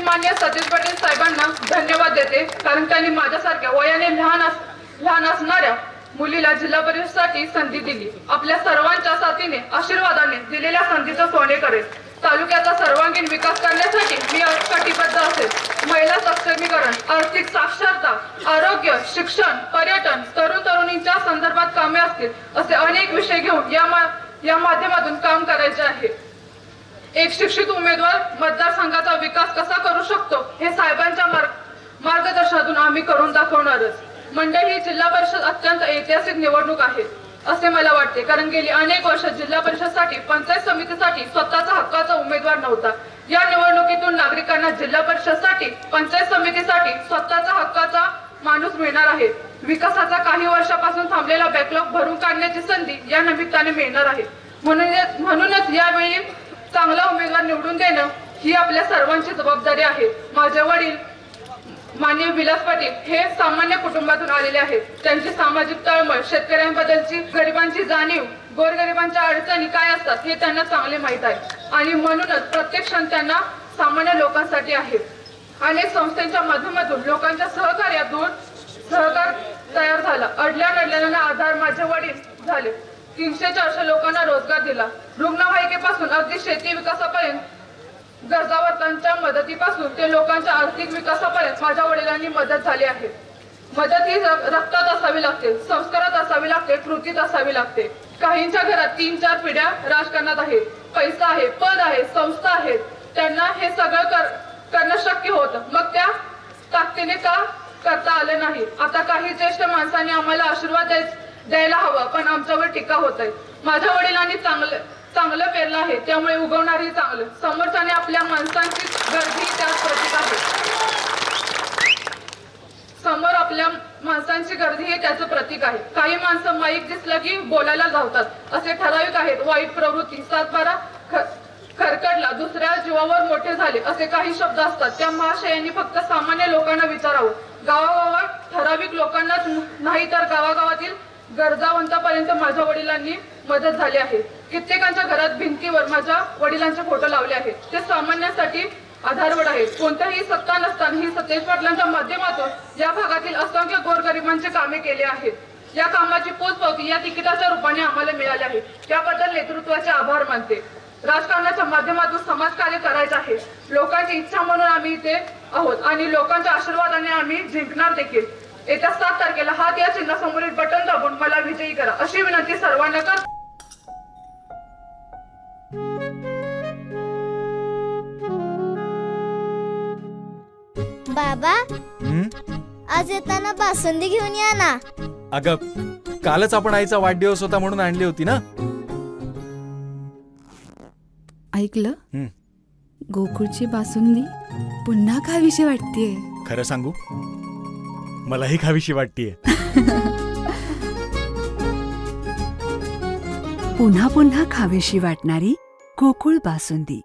माननीय सतीश पाटील साहेबांना धन्यवाद देते, कारण त्यांनी माझ्यासारख्या वयाने लहान असणाऱ्या मुलीला जिल्हा परिषदेसाठी संधी दिली. आपल्या सर्वांच्या साथीने आशीर्वादाने दिलेल्या संधीचं सोने करेल. तालुक्याचा सर्वांगीण विकास करण्यासाठी मी कटिबद्ध असेल. महिला सक्षमीकरण, आर्थिक साक्षरता, आरोग्य, शिक्षण, पर्यटन, तरुणींच्या संदर्भात कामे असतील असे अनेक विषय घेऊन या माध्यमातून काम करायचे आहे. एक शिक्षित उमेदवार मतदारसंघाचा विकास कसा करू शकतो हे साहेबांच्या मार्गदर्शनातून आम्ही करून दाखवणारच. मंडळी, ही जिल्हा परिषद अत्यंत ऐतिहासिक निवडणूक आहे असे मला वाटते, कारण गेली अनेक वर्ष जिल्हा परिषदसाठी, पंचायत समितीसाठी स्वतःचा हक्काचा उमेदवार नव्हता. या निवडणुकीतून नागरिकांना जिल्हा परिषदसाठी, पंचायत समितीसाठी स्वतःचा हक्काचा माणूस मिळणार आहे. विकासाचा काही वर्षापासून थांबलेला बॅकलॉग भरून काढण्याची संधी या निमित्ताने मिळणार आहे. म्हणूनच यावेळी चांगला उमेदवार निवडून देणं ही आपल्या सर्वांची जबाबदारी आहे. माझे वडील माननीय विलास पाटील हे सामान्य कुटुंबातून आलेले आहेत. त्यांची सामाजिक तळमळ, शेतकऱ्यांबद्दलची, गरिबांची जाणीव, गोरगरिबांच्या अडचणी काय असतात हे त्यांना चांगले माहीत आहे आणि म्हणूनच प्रत्येक क्षण त्यांना सामान्य लोकांसाठी आहे. अनेक संस्थांच्या माध्यमातून लोकांच्या सहकार्यातून सहकार तयार झाला. अडल्या आधार माझे वडील झाले. 300-400 लोकांना रोजगार दिला. रुग्णवाहिकेपासून अगदी शेती विकासापर्यंत, गरजावंतांच्या मदतीपासून ते लोकांच्या आर्थिक विकासापर्यंत माझ्या वडिलांनी मदत झाली आहे. मदत ही रक्तात असावी लागते, संस्कारात असावी लागते, कृतीत असावी लागते. काहींच्या घरात 3-4 पिढ्या राजकारणात आहेत, पैसा आहे, पद आहे, संस्था आहेत. त्यांना हे सगळं करणं शक्य होतं, मग त्या ताकदीने का करता आले नाही. आता काही ज्येष्ठ माणसांनी आम्हाला आशीर्वाद द्यायला हवा, पण आमच्यावर टीका होत आहे. माझ्या वडिलांनी चांगलं पेरलं आहे, त्यामुळे उगवणारही चांगलं. समोरच्याने आपल्या माणसांची गर्दी त्याच प्रतीक आहे. समोर आपल्या माणसांची गर्दी हे त्याचं प्रतीक आहे. काही माणसं माईक दिसलं की बोलायला धावतात, असे ठराविक आहेत. वाईट प्रवृत्ती, 7-12 खरकडला, दुसऱ्या जीवावर मोठे झाले, असे काही शब्द असतात. त्या महाशयांनी फक्त सामान्य लोकांना विचारावं. गावागावात ठराविक लोकांनाच नाही तर गावागावातील गरजावंतापर्यंत माझ्या वडिलांनी मदत झाली आहे. कित्येकांच्या घरात भिंतीवर माझ्या वडिलांचे फोटो लावले आहेत. ते सामान्यांसाठी आधारवड आहेत. कोणत्याही सत्ता नसतानाही सतेज पाटलांच्या माध्यमातून या भागातील असंख्य गोरगरिबांचे कामे केले आहेत. या कामाची पोचपावती या तिकिटाच्या रूपाने आम्हाला मिळाली आहे. त्याबद्दल नेतृत्वाचे आभार मानते. राजकारणाच्या माध्यमातून समाजकार्य करायचे आहे. लोकांची इच्छा म्हणून आम्ही इथे आहोत आणि लोकांच्या आशीर्वादाने आम्ही जिंकणार देखील. येत्या 7 तारखेला हात या चिन्हासमोरील बटन दाबून मला विजयी करा, अशी विनंती सर्वांना कर. बाबा, आज येताना बासुंदी घेऊन या ना. अगं, कालच आपण आईचा वाढदिवस होता म्हणून आणली होती ना. ऐकलं, गोकुळची बासुंदी पुन्हा खावीशी वाटतेय. खरं सांगू, मलाही खावीशी वाटतेय. पुन्हा पुन्हा खावीशी वाटणारी गोकुळ बासुंदी.